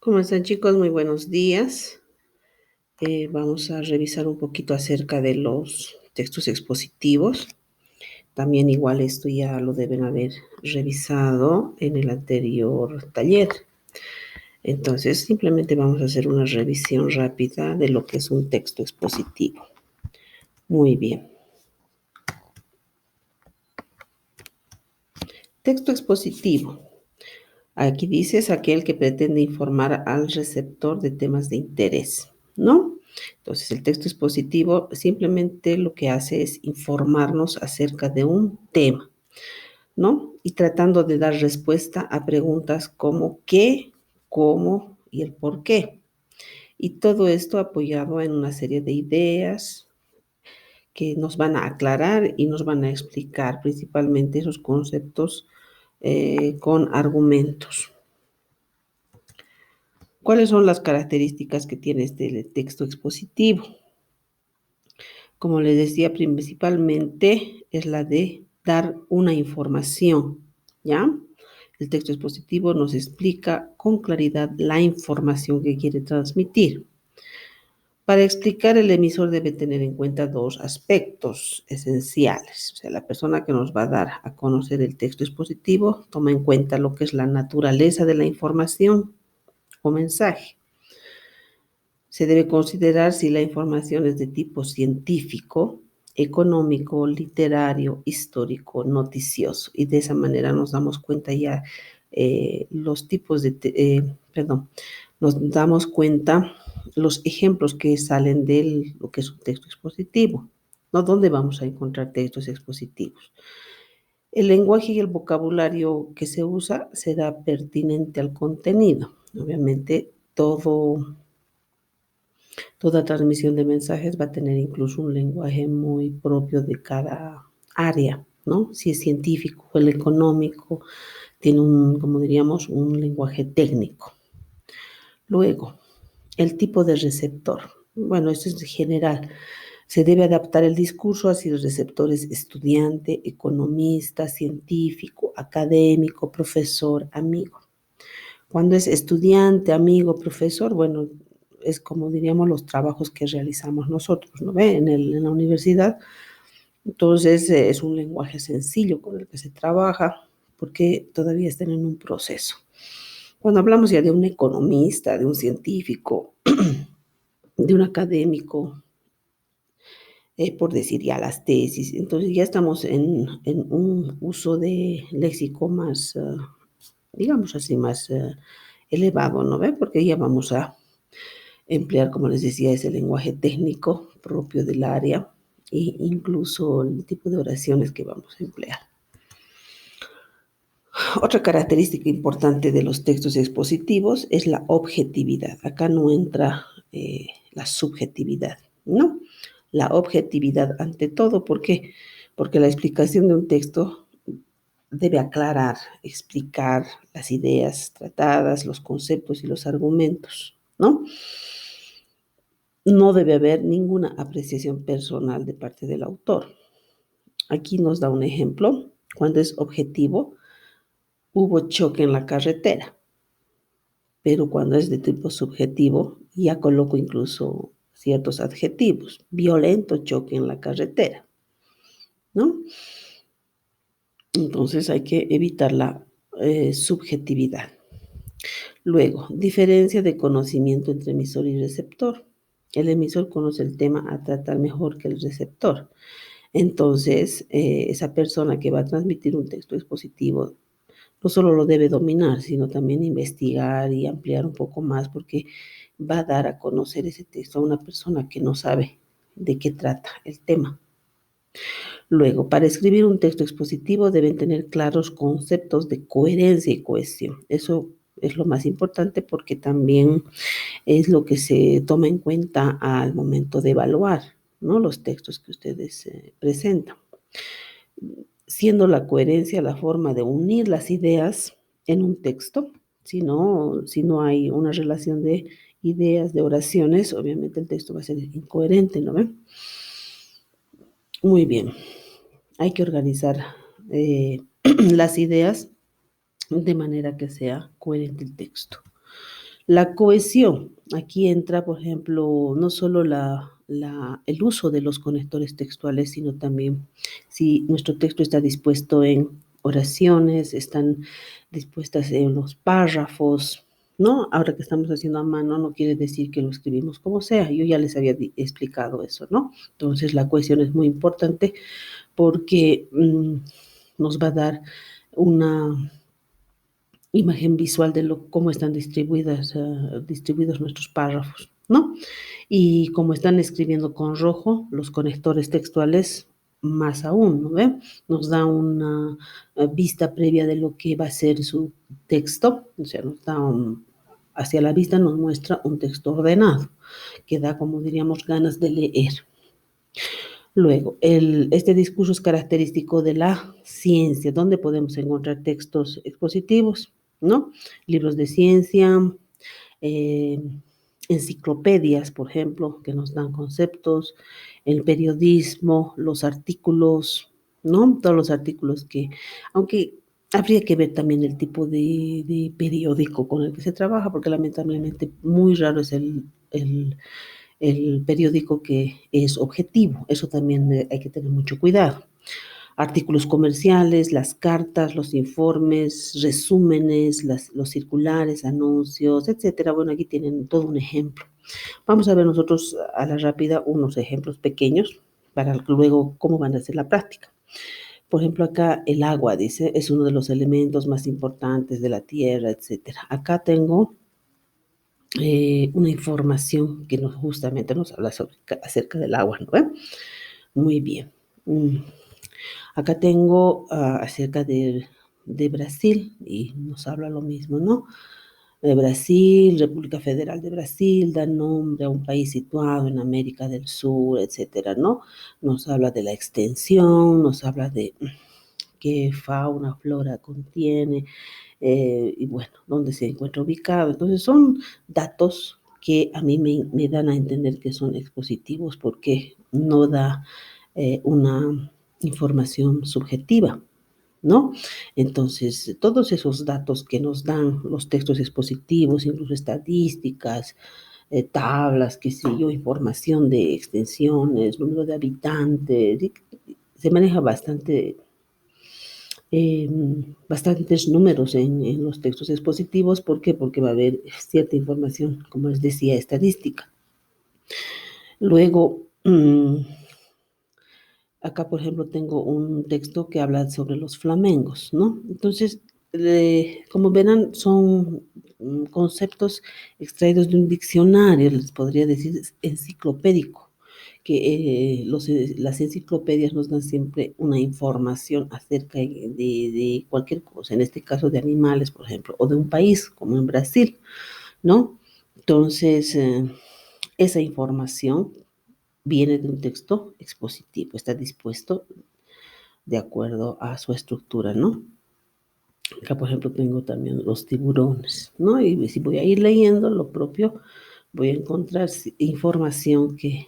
¿Cómo están, chicos? Muy buenos días. Vamos a revisar un poquito acerca de los textos expositivos. También igual esto ya lo deben haber revisado en el anterior taller. Entonces, simplemente vamos a hacer una revisión rápida de lo que es un texto expositivo. Muy bien. Texto expositivo. Aquí dice es aquel que pretende informar al receptor de temas de interés, ¿no? Entonces, el texto expositivo simplemente lo que hace es informarnos acerca de un tema, ¿no? Y tratando de dar respuesta a preguntas como qué, cómo y el por qué. Y todo esto apoyado en una serie de ideas que nos van a aclarar y nos van a explicar principalmente esos conceptos con argumentos. ¿Cuáles son las características que tiene este texto expositivo? Como les decía, principalmente es la de dar una información, ¿ya? El texto expositivo nos explica con claridad la información que quiere transmitir. Para explicar, el emisor debe tener en cuenta dos aspectos esenciales. O sea, la persona que nos va a dar a conocer el texto expositivo toma en cuenta lo que es la naturaleza de la información o mensaje. Se debe considerar si la información es de tipo científico, económico, literario, histórico, noticioso. Y de esa manera nos damos cuenta ya los tipos de, nos damos cuenta los ejemplos que salen de lo que es un texto expositivo, ¿no? ¿Dónde vamos a encontrar textos expositivos? El lenguaje y el vocabulario que se usa será pertinente al contenido. Obviamente, toda transmisión de mensajes va a tener incluso un lenguaje muy propio de cada área, ¿no? Si es científico o el económico, tiene un, como diríamos, un lenguaje técnico. Luego, el tipo de receptor. Bueno, esto es general. Se debe adaptar el discurso hacia los receptores estudiante, economista, científico, académico, profesor, amigo. Cuando es estudiante, amigo, profesor, bueno, es como diríamos los trabajos que realizamos nosotros, ¿no ve? En la universidad. Entonces, es un lenguaje sencillo con el que se trabaja porque todavía están en un proceso. Cuando hablamos ya de un economista, de un científico, de un académico, por decir ya las tesis, entonces ya estamos en un uso de léxico más, digamos así, más elevado, ¿no ve? Porque ya vamos a emplear, como les decía, ese lenguaje técnico propio del área e incluso el tipo de oraciones que vamos a emplear. Otra característica importante de los textos expositivos es la objetividad. Acá no entra la subjetividad, ¿no? La objetividad ante todo. ¿Por qué? Porque la explicación de un texto debe aclarar, explicar las ideas tratadas, los conceptos y los argumentos, ¿no? No debe haber ninguna apreciación personal de parte del autor. Aquí nos da un ejemplo. Cuando es objetivo, hubo choque en la carretera. Pero cuando es de tipo subjetivo, ya coloco incluso ciertos adjetivos. Violento choque en la carretera, ¿no? Entonces hay que evitar la subjetividad. Luego, diferencia de conocimiento entre emisor y receptor. El emisor conoce el tema a tratar mejor que el receptor. Entonces, esa persona que va a transmitir un texto expositivo no solo lo debe dominar, sino también investigar y ampliar un poco más, porque va a dar a conocer ese texto a una persona que no sabe de qué trata el tema. Luego, para escribir un texto expositivo deben tener claros conceptos de coherencia y cohesión. Eso es lo más importante porque también es lo que se toma en cuenta al momento de evaluar, ¿no? Los textos que ustedes presentan. Siendo la coherencia la forma de unir las ideas en un texto. Si no hay una relación de ideas, de oraciones, obviamente el texto va a ser incoherente, ¿no ven? Muy bien. Hay que organizar las ideas de manera que sea coherente el texto. La cohesión, aquí entra, por ejemplo, no solo el uso de los conectores textuales, sino también si nuestro texto está dispuesto en oraciones, están dispuestas en los párrafos, ¿no? Ahora que estamos haciendo a mano, no quiere decir que lo escribimos como sea. Yo ya les había explicado eso, ¿no? Entonces, la cohesión es muy importante porque nos va a dar una imagen visual de cómo están distribuidos nuestros párrafos, ¿no? Y como están escribiendo con rojo, los conectores textuales, más aún, ¿no ve? Nos da una vista previa de lo que va a ser su texto, o sea, hacia la vista nos muestra un texto ordenado, que da, como diríamos, ganas de leer. Luego, este discurso es característico de la ciencia, donde podemos encontrar textos expositivos, ¿no? Libros de ciencia, eh, enciclopedias, por ejemplo, que nos dan conceptos, el periodismo, los artículos, ¿no? Todos los artículos aunque habría que ver también el tipo de periódico con el que se trabaja, porque lamentablemente muy raro es el periódico que es objetivo. Eso también hay que tener mucho cuidado. Artículos comerciales, las cartas, los informes, resúmenes, los circulares, anuncios, etcétera. Bueno, aquí tienen todo un ejemplo. Vamos a ver nosotros a la rápida unos ejemplos pequeños para luego cómo van a ser la práctica. Por ejemplo, acá el agua, dice, es uno de los elementos más importantes de la tierra, etcétera. Acá tengo una información que justamente nos habla acerca del agua, ¿no? Muy bien. Mm. Acá tengo acerca de Brasil y nos habla lo mismo, ¿no? De Brasil, República Federal de Brasil, da nombre a un país situado en América del Sur, etcétera, ¿no? Nos habla de la extensión, nos habla de qué fauna, flora contiene, y bueno, dónde se encuentra ubicado. Entonces son datos que a mí me dan a entender que son expositivos porque no da una información subjetiva, ¿no? Entonces, todos esos datos que nos dan los textos expositivos, incluso estadísticas, tablas, qué sé yo, información de extensiones, número de habitantes, se maneja bastantes números en los textos expositivos. ¿Por qué? Porque va a haber cierta información, como les decía, estadística. Luego, acá, por ejemplo, tengo un texto que habla sobre los flamencos, ¿no? Entonces, como verán, son conceptos extraídos de un diccionario, les podría decir enciclopédico, que las enciclopedias nos dan siempre una información acerca de cualquier cosa, en este caso de animales, por ejemplo, o de un país, como en Brasil, ¿no? Entonces, esa información viene de un texto expositivo, está dispuesto de acuerdo a su estructura, ¿no? Acá, por ejemplo, tengo también los tiburones, ¿no? Y si voy a ir leyendo lo propio, voy a encontrar información que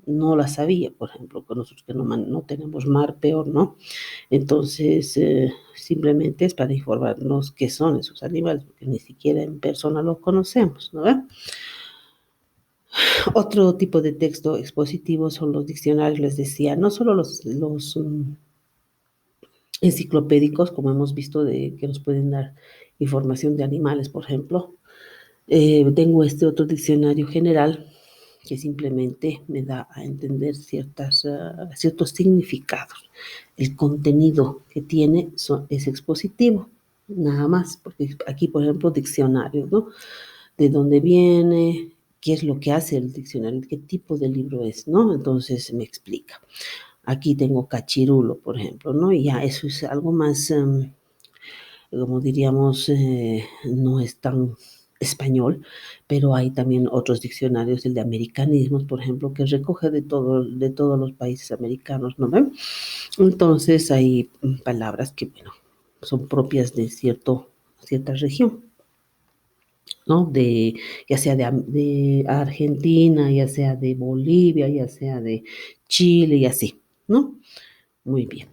no la sabía, por ejemplo, con nosotros que no tenemos mar, peor, ¿no? Entonces, simplemente es para informarnos qué son esos animales, porque ni siquiera en persona los conocemos, ¿no? Otro tipo de texto expositivo son los diccionarios, les decía, no solo los enciclopédicos, como hemos visto, que nos pueden dar información de animales, por ejemplo. Tengo este otro diccionario general que simplemente me da a entender ciertos significados. El contenido que tiene es expositivo, nada más, porque aquí, por ejemplo, diccionarios, ¿no? De dónde viene, qué es lo que hace el diccionario, qué tipo de libro es, ¿no? Entonces me explica. Aquí tengo cachirulo, por ejemplo, ¿no? Y ya eso es algo más, como diríamos, no es tan español, pero hay también otros diccionarios, el de americanismos, por ejemplo, que recoge de todos los países americanos, ¿no ven? Entonces hay palabras que, bueno, son propias de cierta región, ¿no? Ya sea de Argentina, ya sea de Bolivia, ya sea de Chile y así, ¿no? Muy bien.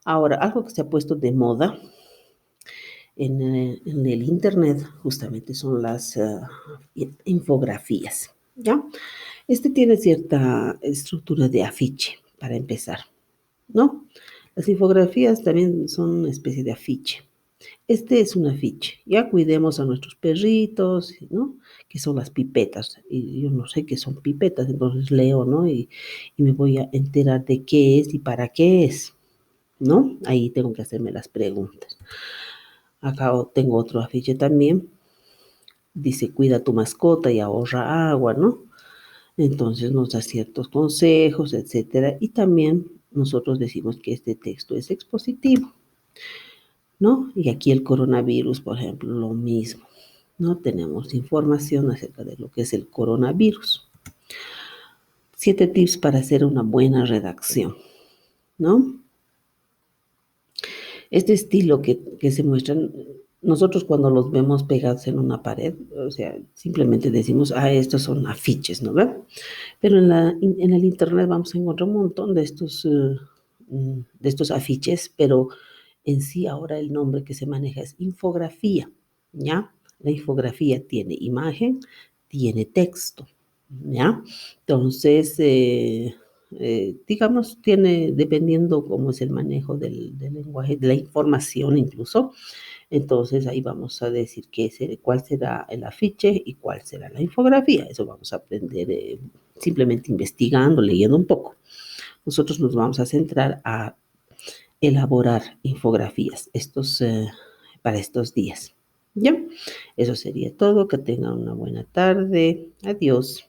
Ahora, algo que se ha puesto de moda en el Internet, justamente son las infografías, ¿ya? Este tiene cierta estructura de afiche, para empezar, ¿no? Las infografías también son una especie de afiche. Este es un afiche. Ya cuidemos a nuestros perritos, ¿no? Que son las pipetas. Y yo no sé qué son pipetas, entonces leo, ¿no? Y me voy a enterar de qué es y para qué es, ¿no? Ahí tengo que hacerme las preguntas. Acá tengo otro afiche también. Dice, cuida tu mascota y ahorra agua, ¿no? Entonces nos da ciertos consejos, etcétera. Y también nosotros decimos que este texto es expositivo, ¿no? Y aquí el coronavirus, por ejemplo, lo mismo, ¿no? Tenemos información acerca de lo que es el coronavirus. 7 tips para hacer una buena redacción, ¿no? Este estilo que se muestran, nosotros cuando los vemos pegados en una pared, o sea, simplemente decimos, estos son afiches, ¿no? ¿Ve? Pero en el Internet vamos a encontrar un montón de estos afiches, pero en sí ahora el nombre que se maneja es infografía, ¿ya? La infografía tiene imagen, tiene texto, ¿ya? Entonces, digamos, tiene, dependiendo cómo es el manejo del lenguaje, de la información incluso, entonces ahí vamos a decir cuál será el afiche y cuál será la infografía. Eso vamos a aprender simplemente investigando, leyendo un poco. Nosotros nos vamos a centrar a elaborar infografías para estos días. ¿Ya? Eso sería todo. Que tengan una buena tarde. Adiós.